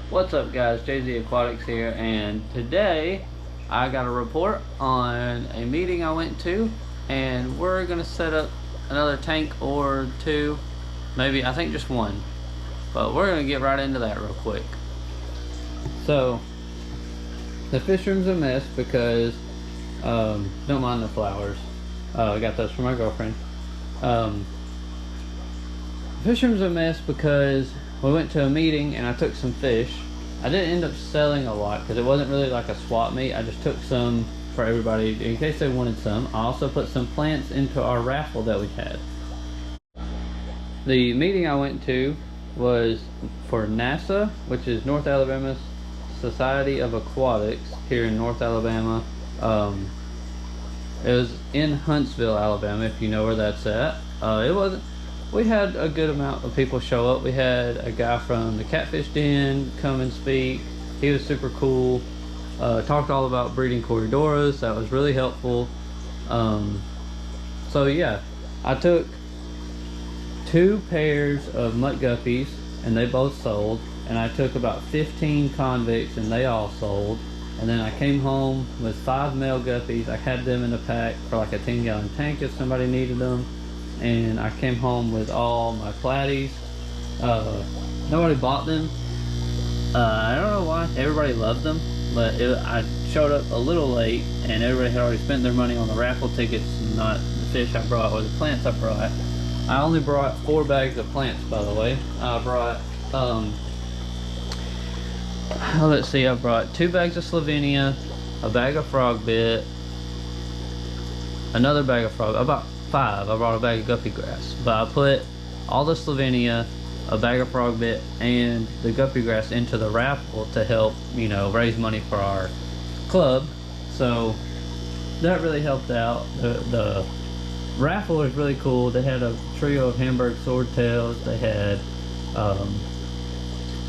What's up, guys? JZ Aquatics here, and today I got a report on a meeting I went to, and we're gonna set up another tank or two, maybe I think just one, but we're gonna get right into that real quick. So the fish room's a mess because don't mind the flowers. I got those from my girlfriend. Fish room's a mess because we went to a meeting and I took some fish. I didn't end up selling a lot because it wasn't really like a swap meet. I just took some for everybody in case they wanted some. I also put some plants into our raffle that we had. The meeting I went to was for NASA, which is North Alabama Society of Aquatics here in North Alabama. It was in Huntsville, Alabama, if you know where that's at. We had a good amount of people show up. We had a guy from the Catfish Den come and speak. He was super cool. Talked all about breeding Corridoras. That was really helpful. So yeah, I took 2 pairs of mutt guppies and they both sold. And I took about 15 convicts and they all sold. And then I came home with 5 male guppies. I had them in a pack for like a 10-gallon tank if somebody needed them. And I came home with all my platies. Nobody bought them. I don't know why. Everybody loved them, but I showed up a little late and everybody had already spent their money on the raffle tickets, not the fish I brought or the plants I brought. I only brought 4 bags of plants, by the way. I brought let's see, I brought 2 bags of Slovenia, a bag of frog bit, another bag of frog, about 5. I brought a bag of guppy grass, but I put all the Slovenia, a bag of frog bit, and the guppy grass into the raffle to help, you know, raise money for our club. So that really helped out. The raffle was really cool. They had a trio of Hamburg swordtails. They had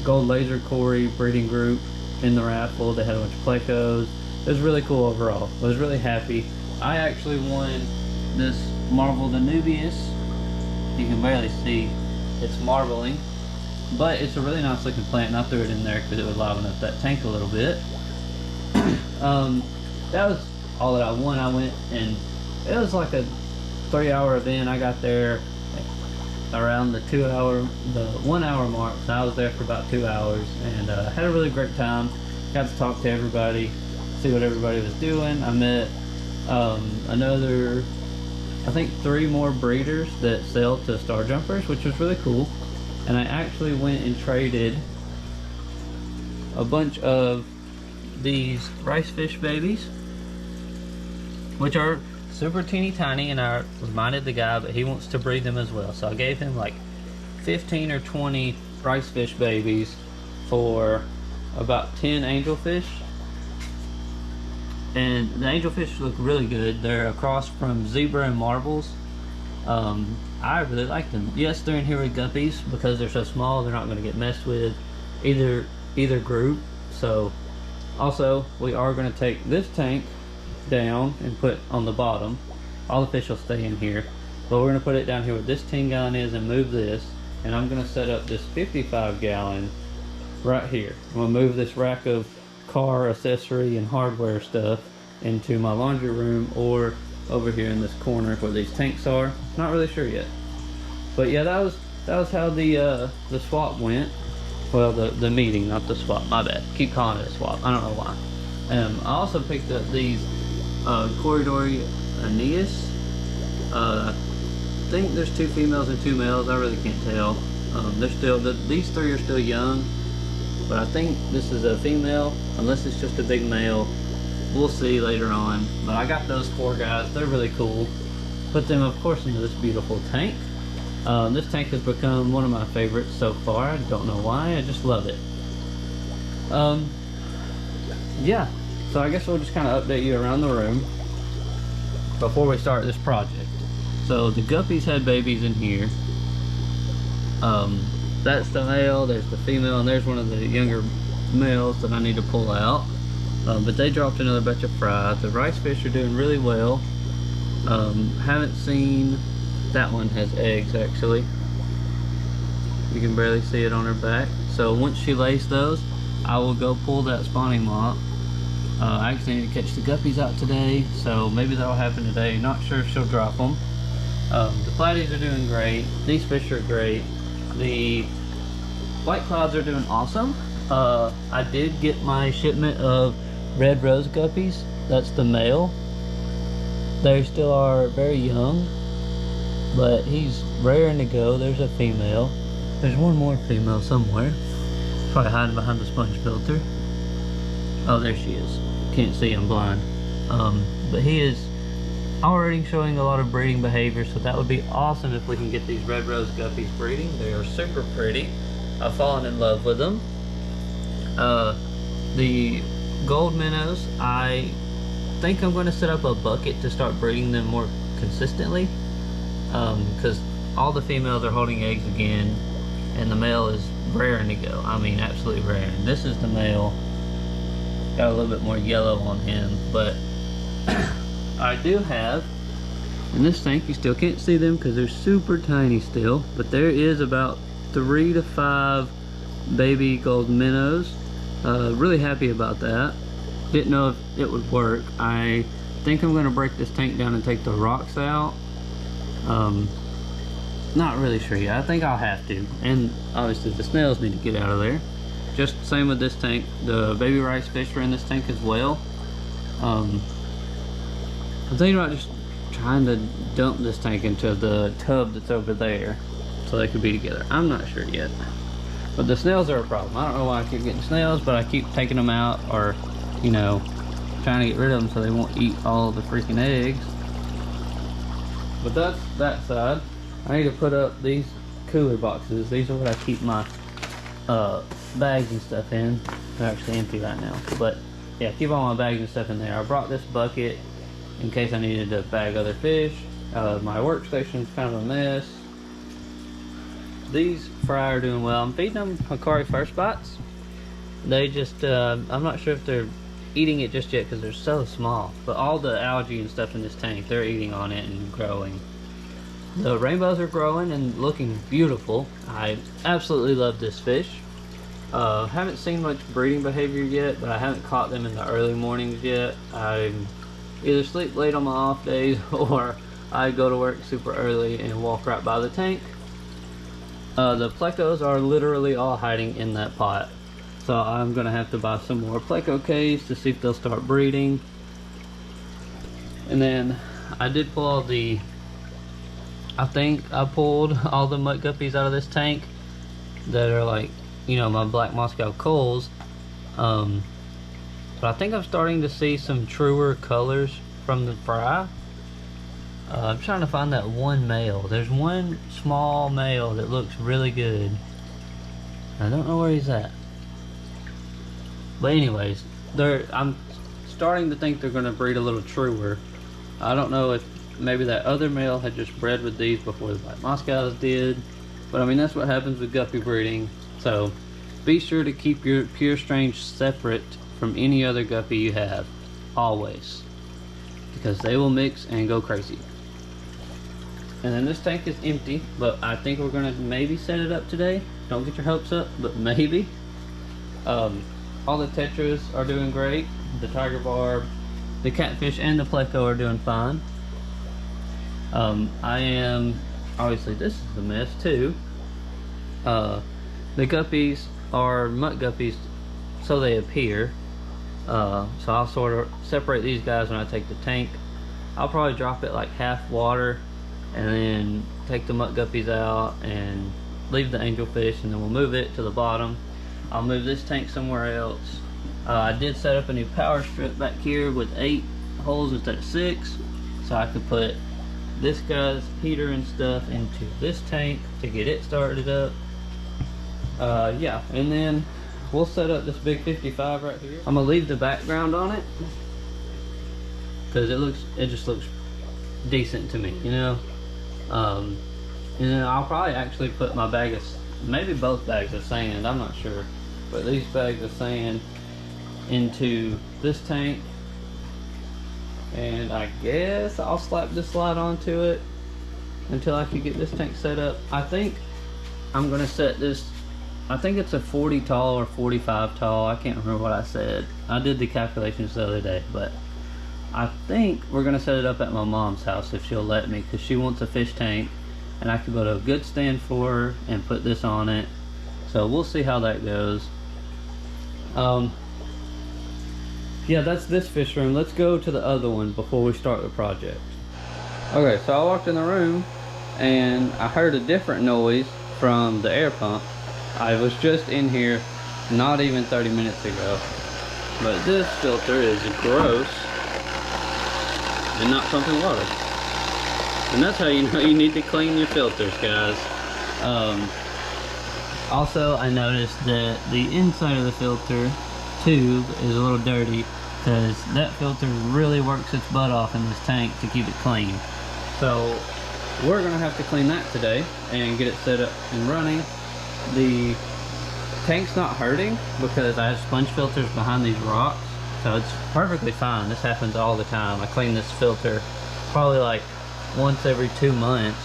gold laser Cory breeding group in the raffle. They had a bunch of plecos. It was really cool overall. I was really happy. I actually won this Marvel Danubius. You can barely see it's marbling, but it's a really nice looking plant, and I threw it in there because it would liven up that tank a little bit. That was all that I won. I went and it was like a 3-hour event. I got there around the 1 hour mark, so I was there for about 2 hours and had a really great time. Got to talk to everybody, see what everybody was doing. I met another, I think 3 more breeders that sell to star jumpers, which was really cool. And I actually went and traded a bunch of these rice fish babies, which are super teeny tiny, and I reminded the guy, but he wants to breed them as well. So I gave him like 15 or 20 rice fish babies for about 10 angelfish. And the angelfish look really good. They're a cross from zebra and marbles. I really like them. Yes, they're in here with guppies because they're so small. They're not going to get messed with either group. So also we are going to take this tank down and put on the bottom. All the fish will stay in here, but we're going to put it down here where this 10-gallon is and move this. And I'm going to set up this 55-gallon right here. I'm going to move this rack of car accessory and hardware stuff into my laundry room or over here in this corner where these tanks are. Not really sure yet, but yeah, that was how the swap went. Well, the meeting, not the swap, my bad, keep calling it a swap, I don't know why. I also picked up these Corridori Aeneas. I think there's 2 females and 2 males. I really can't tell. They're still these 3 are still young, but I think this is a female, unless it's just a big male. We'll see later on. But I got those 4 guys. They're really cool. Put them, of course, into this beautiful tank. This tank has become one of my favorites so far. I don't know why. I just love it. Yeah. So I guess we'll just kind of update you around the room before we start this project. So the guppies had babies in here. That's the male, there's the female, and there's one of the younger males that I need to pull out. But they dropped another batch of fry. The rice fish are doing really well. Haven't seen, that one has eggs actually. You can barely see it on her back. So once she lays those, I will go pull that spawning mop. I actually need to catch the guppies out today, so maybe that'll happen today. Not sure if she'll drop them. The platies are doing great. These fish are great. The white clouds are doing awesome. I did get my shipment of red rose guppies. That's the male. They still are very young, but he's raring to go. There's a female. There's one more female somewhere. Probably hiding behind the sponge filter. Oh, there she is. Can't see, I'm blind. But he is already showing a lot of breeding behavior, so that would be awesome if we can get these red rose guppies breeding. They are super pretty. I've fallen in love with them. The gold minnows, I think I'm going to set up a bucket to start breeding them more consistently, because all the females are holding eggs again, and the male is raring to go. I mean, absolutely raring. This is the male. Got a little bit more yellow on him, but I do have, in this tank, you still can't see them because they're super tiny still, but there is about 3 to 5 baby gold minnows. Really happy about that. Didn't know if it would work. I think I'm going to break this tank down and take the rocks out. Not really sure yet. I think I'll have to, and obviously the snails need to get out of there. Just same with this tank. The baby rice fish are in this tank as well. I'm thinking about just trying to dump this tank into the tub that's over there so they could be together. I'm not sure yet. But the snails are a problem. I don't know why I keep getting snails, but I keep taking them out, or, you know, trying to get rid of them so they won't eat all the freaking eggs. But that's that side. I need to put up these cooler boxes. These are what I keep my bags and stuff in. They're actually empty right now, but yeah, keep all my bags and stuff in there. I brought this bucket in case I needed to bag other fish. My workstation's kind of a mess. These fry are doing well. I'm feeding them Hikari First Bites. They just, I'm not sure if they're eating it just yet because they're so small, but all the algae and stuff in this tank, they're eating on it and growing. The rainbows are growing and looking beautiful. I absolutely love this fish. Haven't seen much breeding behavior yet, but I haven't caught them in the early mornings yet. I either sleep late on my off days or I go to work super early and walk right by the tank. The plecos are literally all hiding in that pot, so I'm gonna have to buy some more pleco caves to see if they'll start breeding. And then I did pull all the, I think I pulled all the mud guppies out of this tank that are like, you know, my black Moscow coals. But I think I'm starting to see some truer colors from the fry. I'm trying to find that one male. There's one small male that looks really good. I don't know where he's at. But anyways, I'm starting to think they're going to breed a little truer. I don't know if maybe that other male had just bred with these before the black Moscows did. But I mean, that's what happens with guppy breeding. So be sure to keep your pure strains separate from any other guppy you have, always, because they will mix and go crazy. And then this tank is empty, but I think we're gonna maybe set it up today. Don't get your hopes up, but maybe. All the tetras are doing great. The tiger barb, the catfish, and the pleco are doing fine. I am, obviously this is a mess too. The guppies are mutt guppies, so they appear. So I'll sort of separate these guys when I take the tank. I'll probably drop it like half water and then take the mutt guppies out and leave the angelfish, and then we'll move it to the bottom. I'll move this tank somewhere else. I did set up a new power strip back here with 8 holes instead of 6, so I could put this guy's heater and stuff into this tank to get it started up. Yeah, and then we'll set up this big 55 right here. I'm gonna leave the background on it because it just looks decent to me, you know. And then I'll probably actually put my bag of, maybe both bags of sand, I'm not sure, but these bags of sand into this tank, and I guess I'll slap this slide onto it until I can get this tank set up. I think I'm gonna set this I think it's a 40 tall or 45 tall. I can't remember what I said. I did the calculations the other day, but I think we're gonna set it up at my mom's house if she'll let me, because she wants a fish tank, and I could go to a good stand for her and put this on it. So we'll see how that goes. Yeah, that's this fish room. Let's go to the other one before we start the project. Okay, so I walked in the room and I heard a different noise from the air pump. I was just in here not even 30 minutes ago. But this filter is gross and not pumping water. And that's how you know you need to clean your filters, guys. Also, I noticed that the inside of the filter tube is a little dirty, because that filter really works its butt off in this tank to keep it clean. So we're gonna have to clean that today and get it set up and running. The tank's not hurting because I have sponge filters behind these rocks, so it's perfectly fine. This happens all the time. I clean this filter probably like once every 2 months.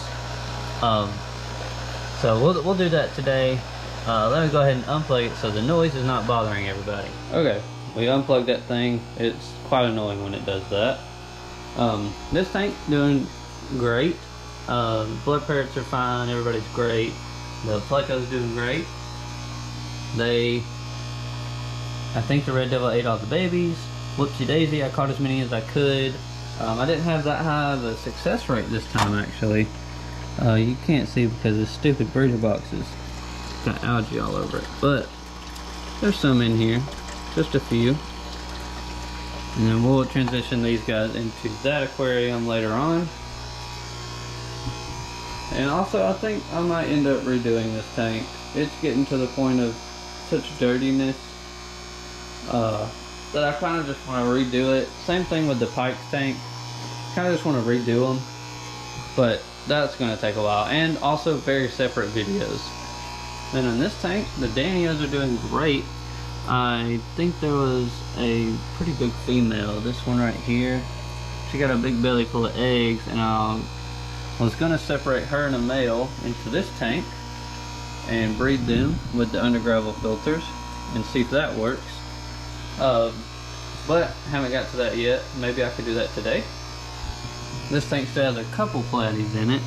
So we'll do that today. Let me go ahead and unplug it so the noise is not bothering everybody. Okay, we unplugged that thing. It's quite annoying when it does that. This tank doing great. Blood parrots are fine. Everybody's great. The pleco's doing great. I think the red devil ate all the babies. Whoopsie daisy, I caught as many as I could. I didn't have that high of a success rate this time, actually. You can't see because the stupid breeder boxes got algae all over it, but there's some in here, just a few. And then we'll transition these guys into that aquarium later on. And also, I think I might end up redoing this tank. It's getting to the point of such dirtiness that I kind of just want to redo it. Same thing with the Pike's tank. Kind of just want to redo them, but that's going to take a while, and also very separate videos. Then in this tank, the Danios are doing great. I think there was a pretty big female, this one right here. She got a big belly full of eggs, and I was going to separate her and a male into this tank and breed them with the under gravel filters and see if that works. But haven't got to that yet. Maybe I could do that today. This tank still has a couple platies in it.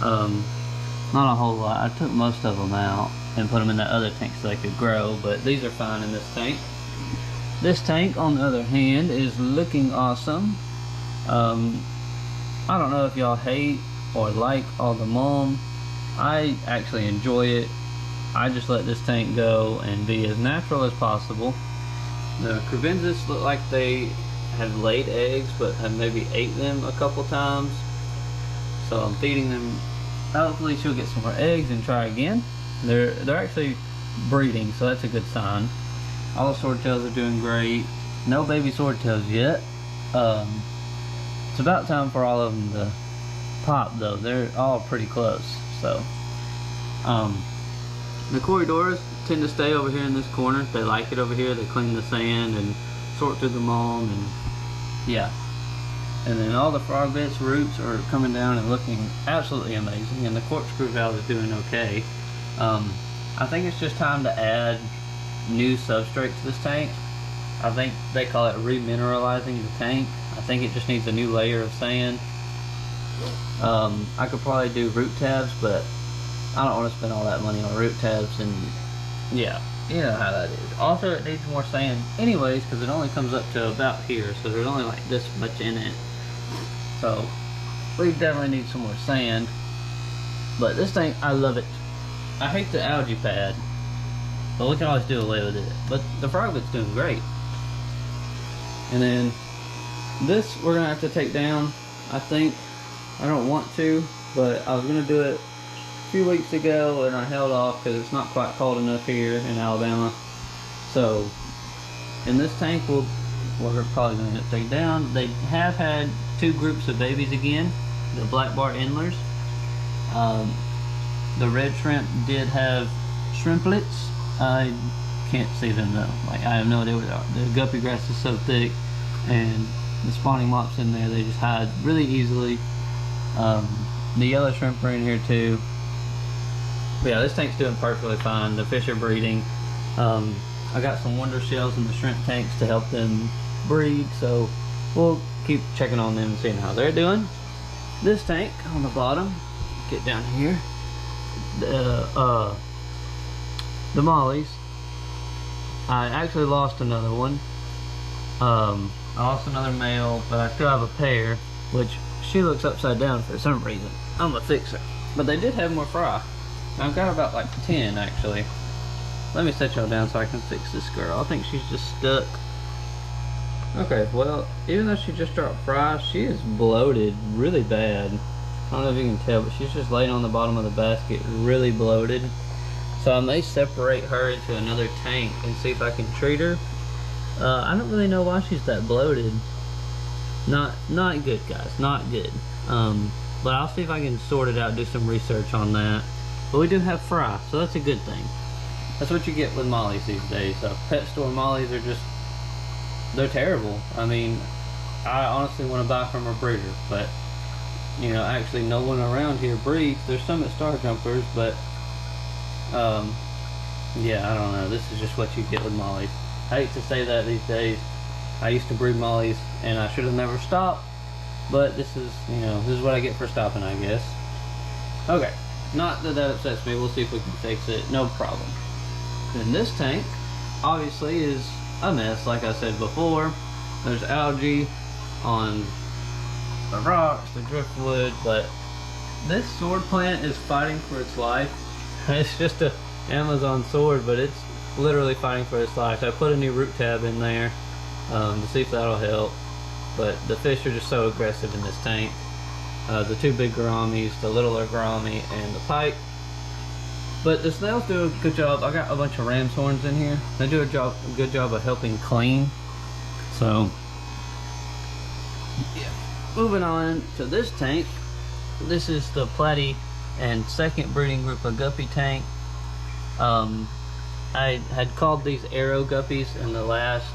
Not a whole lot. I took most of them out and put them in that other tank so they could grow, but these are fine in this tank. This tank, on the other hand, is looking awesome. I don't know if y'all hate or like all the mulm. I actually enjoy it. I just let this tank go and be as natural as possible. The Crevensis look like they have laid eggs, but have maybe ate them a couple times. So I'm feeding them. Hopefully she'll get some more eggs and try again. They're actually breeding, so that's a good sign. All the swordtails are doing great. No baby swordtails yet. It's about time for all of them to pop, though. They're all pretty close. So the corridors tend to stay over here in this corner. They like it over here. They clean the sand and sort through the mulm, and yeah. And then all the frog bits, roots are coming down and looking absolutely amazing, and the corkscrew valve is doing okay. I think it's just time to add new substrate to this tank. I think they call it remineralizing the tank. I think it just needs a new layer of sand. I could probably do root tabs, but I don't want to spend all that money on root tabs, and yeah, you know how that is. Also, it needs more sand anyways, because it only comes up to about here, so there's only like this much in it. So we definitely need some more sand. But this tank, I love it. I hate the algae pad, but we can always do away with it. But the frog bit's doing great. And then this we're gonna have to take down, I think. I don't want to, but I was gonna do it a few weeks ago and I held off because it's not quite cold enough here in Alabama. So in this tank we're probably gonna have to take down. They have had 2 groups of babies again, the black bar endlers. The red shrimp did have shrimplets. I can't see them though. Like, I have no idea what they are. The guppy grass is so thick, and the spawning mops in there, they just hide really easily. The yellow shrimp are in here too. But yeah, this tank's doing perfectly fine. The fish are breeding. I got some wonder shells in the shrimp tanks to help them breed, so we'll keep checking on them and seeing how they're doing. This tank on the bottom, get down here, the mollies. I actually lost another one. I lost another male, but I still have a pair, which she looks upside down for some reason. I'm gonna fix her. But they did have more fry. I've got about like 10 actually. Let me set y'all down so I can fix this girl. I think she's just stuck. Okay, well, even though she just dropped fry, she is bloated really bad. I don't know if you can tell, but she's just laying on the bottom of the basket, really bloated. So I may separate her into another tank and see if I can treat her. I don't really know why she's that bloated. Not good, guys, not good. But I'll see if I can sort it out, do some research on that. But we do have fry, so that's a good thing. That's what you get with mollies these days. Pet store mollies are just, they're terrible. I mean, I honestly want to buy from a breeder, but you know, actually no one around here breeds. There's some at Star Jumpers, but yeah, I don't know. This is just what you get with mollies. I hate to say that these days. I used to breed mollies and I should have never stopped, but this is, you know, this is what I get for stopping, I guess. Okay, not that upsets me. We'll see if we can fix it, no problem. Then this tank obviously is a mess, like I said before. There's algae on the rocks, the driftwood, but this sword plant is fighting for its life. It's just a Amazon sword, but it's literally fighting for its life. I put a new root tab in there to see if that'll help, but the fish are just so aggressive in this tank. The two big gouramis, the littler gourami, and the pike. But the snails do a good job. I got a bunch of ram's horns in here. They do a good job of helping clean. So, yeah. Moving on to this tank. This is the platy and second breeding group of guppy tank. I had called these arrow guppies in the last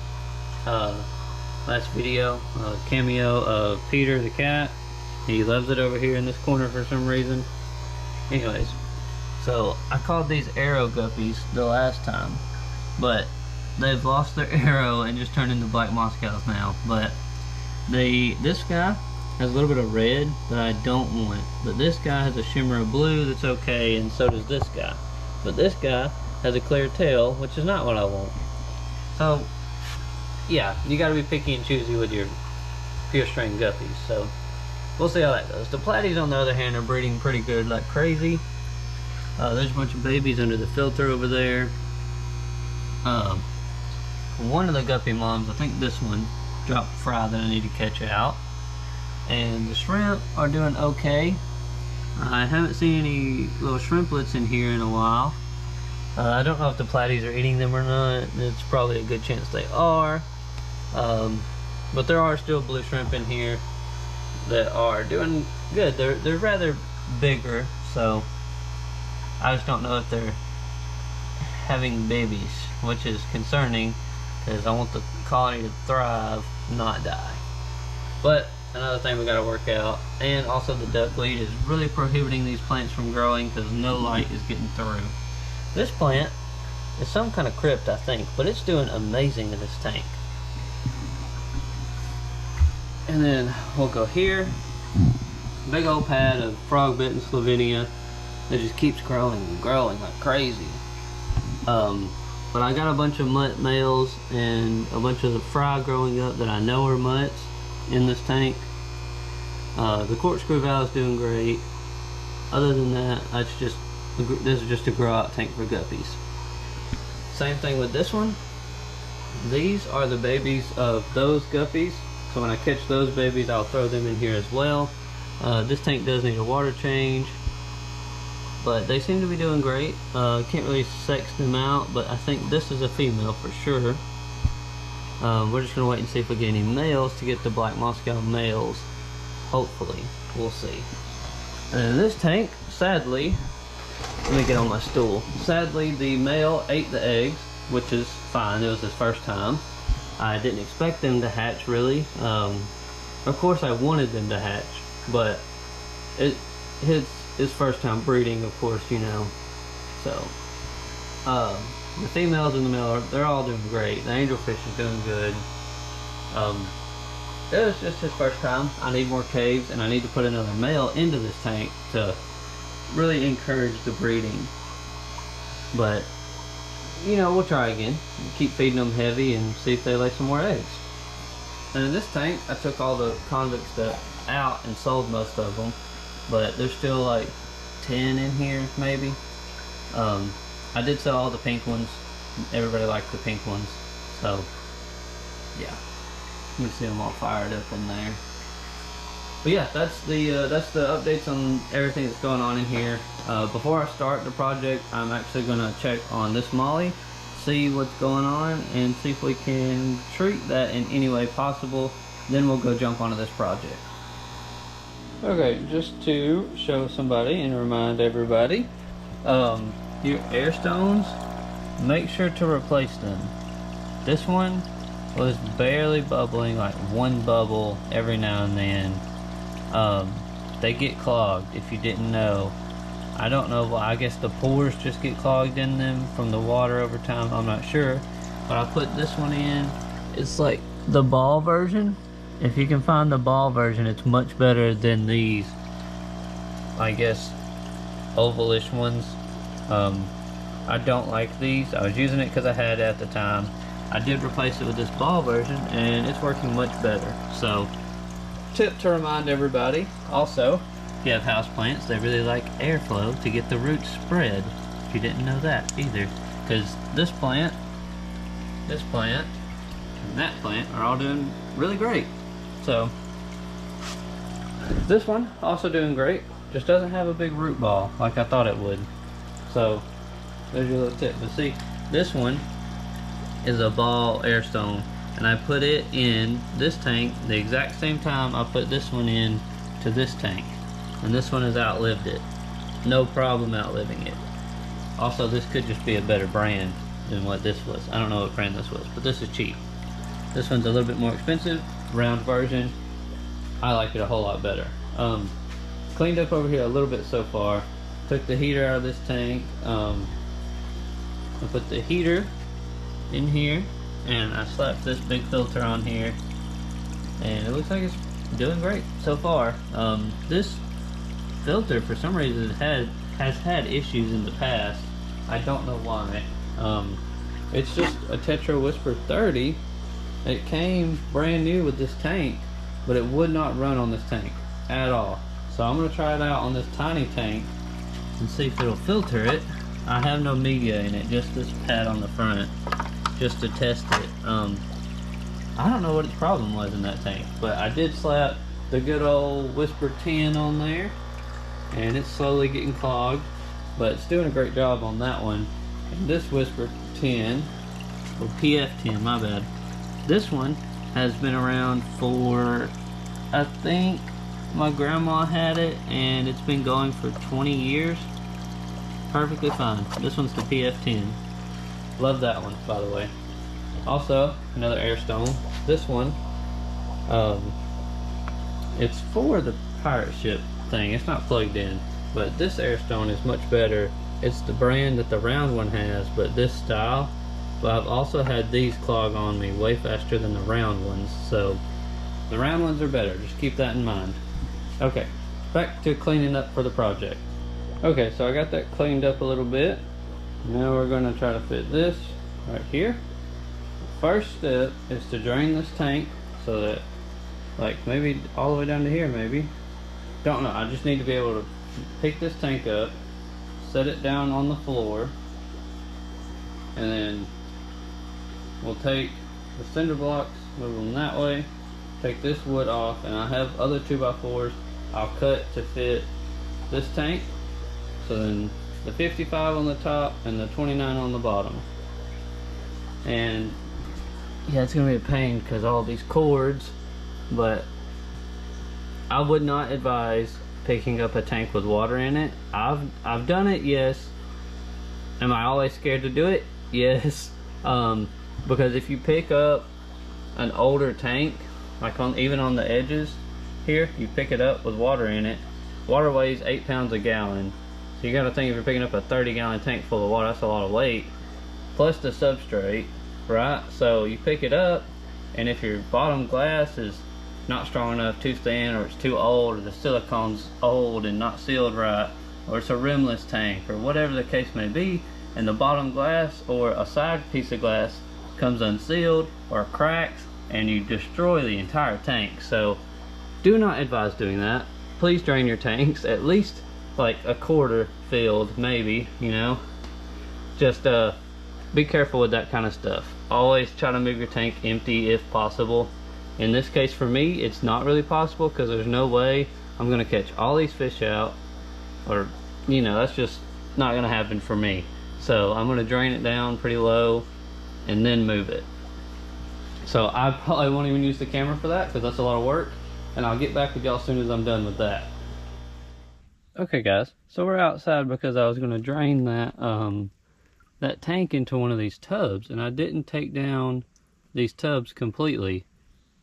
video. Cameo of Peter the cat. He loves it over here in this corner for some reason. Anyways. So I called these arrow guppies the last time, but they've lost their arrow and just turned into black Moscows now. But this guy has a little bit of red that I don't want, but this guy has a shimmer of blue that's okay, and so does this guy. But this guy has a clear tail, which is not what I want. So yeah, you got to be picky and choosy with your pure strain guppies. So we'll see how that goes. The platies, on the other hand, are breeding pretty good, like crazy. There's a bunch of babies under the filter over there. One of the guppy moms, I think this one, dropped fry that I need to catch out. And the shrimp are doing okay. I haven't seen any little shrimplets in here in a while. I don't know if the platies are eating them or not. It's probably a good chance they are. But there are still blue shrimp in here that are doing good. They're rather bigger, so I just don't know if they're having babies, which is concerning because I want the colony to thrive, not die. But another thing we got to work out, and also the duckweed is really prohibiting these plants from growing because no light is getting through. This plant is some kind of crypt, I think, but it's doing amazing in this tank. And then we'll go here. Big old pad of frog bitten Slovenia. It just keeps growing and growing like crazy. But I got a bunch of mutt males and a bunch of the fry growing up that I know are mutts in this tank. The corkscrew valve is doing great. Other than that, this is just a grow out tank for guppies. Same thing with this one. These are the babies of those guppies. So when I catch those babies, I'll throw them in here as well. This tank does need a water change, but they seem to be doing great. Can't really sex them out, but I think this is a female for sure. We're just gonna wait and see if we get any males to get the black Moscow males. Hopefully, we'll see. And in this tank, sadly, let me get on my stool. Sadly, the male ate the eggs, which is fine. It was his first time. I didn't expect them to hatch, really. Of course, I wanted them to hatch, but his first time breeding, of course, you know, So the females in the male, they're all doing great. The angelfish is doing good. It was just his first time. I need more caves, and I need to put another male into this tank to really encourage the breeding. But you know, we'll try again. Keep feeding them heavy and see if they lay some more eggs. And in this tank, I took all the convict stuff out and sold most of them, but there's still like 10 in here maybe. I did sell all the pink ones. Everybody liked the pink ones, so yeah. You can see them all fired up in there. But yeah, that's the updates on everything that's going on in here. Before I start the project, I'm actually gonna check on this molly, see what's going on, and see if we can treat that in any way possible. Then we'll go jump onto this project. Okay, just to show somebody and remind everybody, your air stones, make sure to replace them. This one was barely bubbling, like one bubble every now and then. They get clogged, if you didn't know. I don't know why. I guess the pores just get clogged in them from the water over time. I'm not sure. But I put this one in. It's like the ball version. If you can find the ball version, it's much better than these, I guess, ovalish ones. I don't like these. I was using it because I had it at the time. I did replace it with this ball version, and it's working much better. So, tip to remind everybody. Also, if you have houseplants, they really like airflow to get the roots spread. If you didn't know that either, because this plant, and that plant are all doing really great. So, this one also doing great. Just doesn't have a big root ball like I thought it would. So, there's your little tip. But see, this one is a ball air stone, and I put it in this tank the exact same time I put this one in to this tank, and this one has outlived it. No problem outliving it. Also, this could just be a better brand than what this was. I don't know what brand this was, but this is cheap. This one's a little bit more expensive, round version. I like it a whole lot better. Cleaned up over here a little bit so far. Took the heater out of this tank. I put the heater in here, and I slapped this big filter on here, and it looks like it's doing great so far. This filter, for some reason, has had issues in the past. I don't know why. It's just a Tetra Whisper 30. It came brand new with this tank, but it would not run on this tank at all. So I'm going to try it out on this tiny tank and see if it'll filter it. I have no media in it, just this pad on the front, just to test it. I don't know what its problem was in that tank, but I did slap the good old Whisper 10 on there, and it's slowly getting clogged, but it's doing a great job on that one. And this Whisper 10, or PF10, my bad, this one has been around for, I think my grandma had it, and it's been going for 20 years. Perfectly fine. This one's the PF10. Love that one, by the way. Also, another air stone. This one, it's for the pirate ship thing. It's not plugged in, but this air stone is much better. It's the brand that the round one has, but this style. But I've also had these clog on me way faster than the round ones, so the round ones are better. Just keep that in mind. Okay, back to cleaning up for the project. Okay, so I got that cleaned up a little bit. Now we're going to try to fit this right here. First step is to drain this tank so that, like, maybe all the way down to here, maybe. Don't know. I just need to be able to pick this tank up, set it down on the floor, and then we'll take the cinder blocks, move them that way, take this wood off, and I have other 2x4s I'll cut to fit this tank. So then the 55 on the top and the 29 on the bottom. And yeah, it's gonna be a pain because all these cords, but I would not advise picking up a tank with water in it. I've done it, yes. Am I always scared to do it? Yes. Because if you pick up an older tank, like even on the edges here, you pick it up with water in it. Water weighs 8 pounds a gallon. So you gotta think, if you're picking up a 30-gallon tank full of water, that's a lot of weight, plus the substrate, right? So you pick it up, and if your bottom glass is not strong enough, too thin, or it's too old, or the silicone's old and not sealed right, or it's a rimless tank, or whatever the case may be, and the bottom glass or a side piece of glass comes unsealed or cracks, and you destroy the entire tank. So do not advise doing that. Please drain your tanks at least like a quarter filled, maybe, you know. Just be careful with that kind of stuff. Always try to move your tank empty if possible. In this case for me, it's not really possible because there's no way I'm gonna catch all these fish out, or, you know, that's just not gonna happen for me. So I'm gonna drain it down pretty low and then move it. So I probably won't even use the camera for that because that's a lot of work, and I'll get back with y'all as soon as I'm done with that. Okay guys, so we're outside because I was gonna drain that that tank into one of these tubs, and I didn't take down these tubs completely.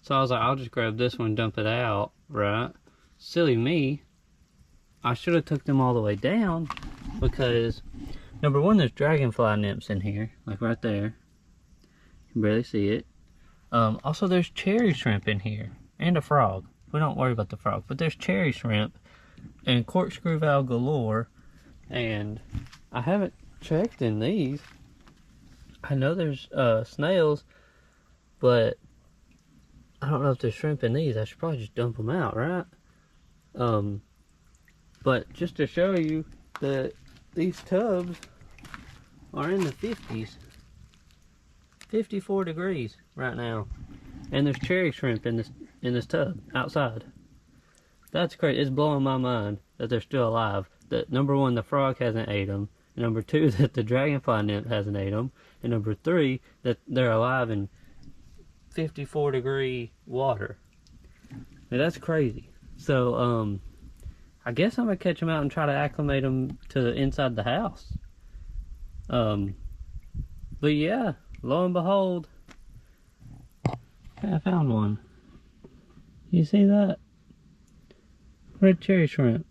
So I was like, I'll just grab this one and dump it out, right? Silly me. I should have took them all the way down, because number one, there's dragonfly nymphs in here, like right there. You can barely see it. Also, there's cherry shrimp in here, and a frog. We don't worry about the frog, but there's cherry shrimp and corkscrew valve galore. And I haven't checked in these. I know there's snails, but I don't know if there's shrimp in these. I should probably just dump them out, right? But just to show you that these tubs are in the 50s. 54 degrees right now. And there's cherry shrimp in this tub outside. That's crazy. It's blowing my mind that they're still alive. That number one, the frog hasn't ate them. Number two, that the dragonfly nymph hasn't ate them. And number three, that they're alive in 54 degree water. Now, that's crazy. So I guess I'm gonna catch them out and try to acclimate them to inside the house. But yeah, lo and behold, I found one. You see that? Red cherry shrimp.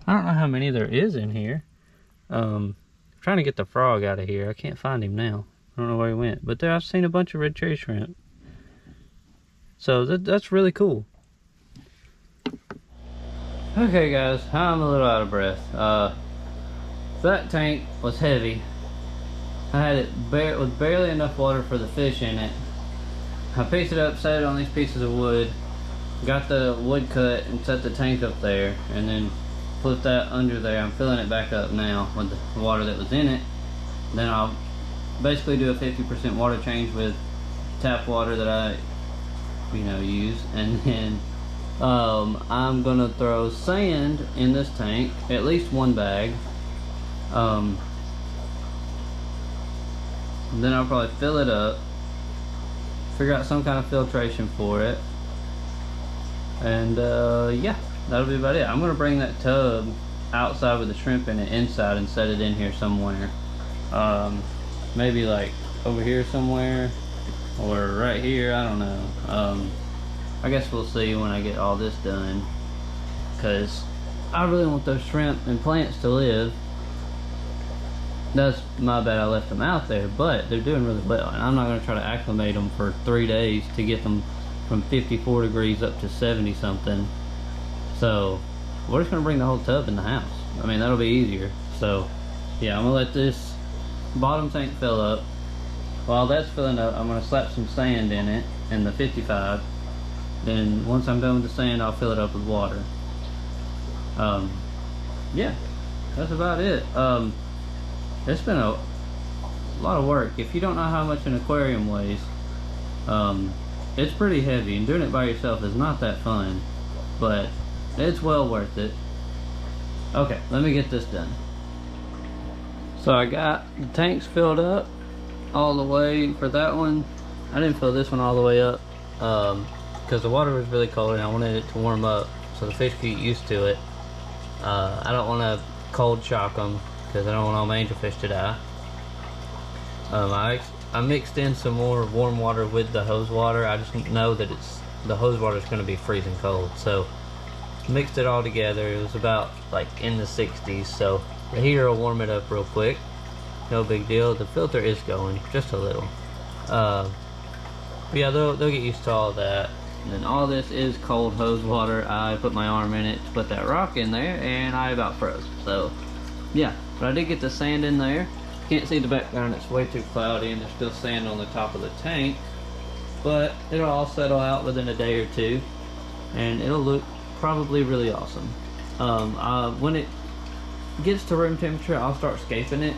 I don't know how many there is in here. Trying to get the frog out of here. I can't find him now. I don't know where he went. But there, I've seen a bunch of red cherry shrimp. So that's really cool. Okay guys, I'm a little out of breath. That tank was heavy. I had it with barely enough water for the fish in it. I picked it up, set it on these pieces of wood, got the wood cut and set the tank up there, and then put that under there. I'm filling it back up now with the water that was in it. Then I'll basically do a 50% water change with tap water that I use, and then I'm gonna throw sand in this tank, at least one bag. Then I'll probably fill it up, figure out some kind of filtration for it, and yeah, that'll be about it. I'm gonna bring that tub outside with the shrimp in it inside and set it in here somewhere. Maybe like over here somewhere, or right here, I don't know. I guess we'll see when I get all this done, because I really want those shrimp and plants to live. That's my bad, I left them out there, but they're doing really well, and I'm not going to try to acclimate them for 3 days to get them from 54 degrees up to 70 something. So we're just going to bring the whole tub in the house. I mean, that'll be easier. So yeah, I'm going to let this bottom tank fill up. While that's filling up, I'm going to slap some sand in it, in the 55. Then once I'm done with the sand, I'll fill it up with water. Yeah, that's about it. It's been a lot of work. If you don't know how much an aquarium weighs, it's pretty heavy, and doing it by yourself is not that fun, but it's well worth it. Okay, let me get this done. So I got the tanks filled up all the way for that one. I didn't fill this one all the way up because the water was really cold and I wanted it to warm up so the fish could get used to it. I don't want to cold shock them because I don't want all my angelfish to die. I mixed in some more warm water with the hose water. I just know that the hose water is going to be freezing cold, so mixed it all together. It was about like in the 60s, so the heater will warm it up real quick. No big deal. The filter is going just a little. But yeah, they'll get used to all that. And then all this is cold hose water. I put my arm in it to put that rock in there, and I about froze. So yeah, but I did get the sand in there. Can't see the background, it's way too cloudy, and there's still sand on the top of the tank. But it'll all settle out within a day or two, and it'll look probably really awesome. When it gets to room temperature, I'll start scaping it.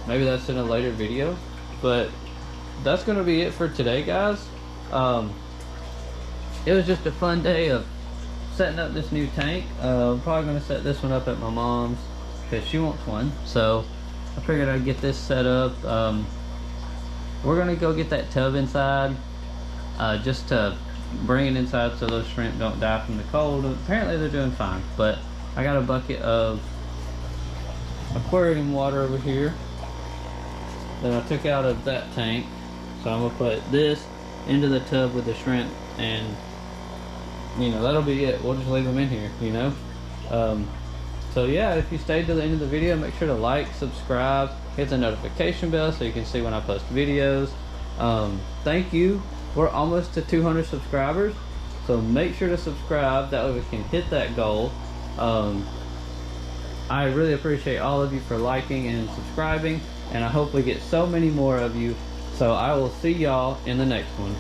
Maybe that's in a later video, but that's gonna be it for today, guys. It was just a fun day of setting up this new tank. I'm probably gonna set this one up at my mom's because she wants one, so I figured I'd get this set up. We're gonna go get that tub inside, just to bring it inside so those shrimp don't die from the cold. Apparently they're doing fine, but I got a bucket of aquarium water over here that I took out of that tank, so I'm gonna put this into the tub with the shrimp, and you know, that'll be it. We'll just leave them in here, you know. So yeah, if you stayed to the end of the video, make sure to like, subscribe, hit the notification bell so you can see when I post videos. Thank you. We're almost to 200 subscribers, so make sure to subscribe, that way we can hit that goal. I really appreciate all of you for liking and subscribing, and I hope we get so many more of you. So I will see y'all in the next one.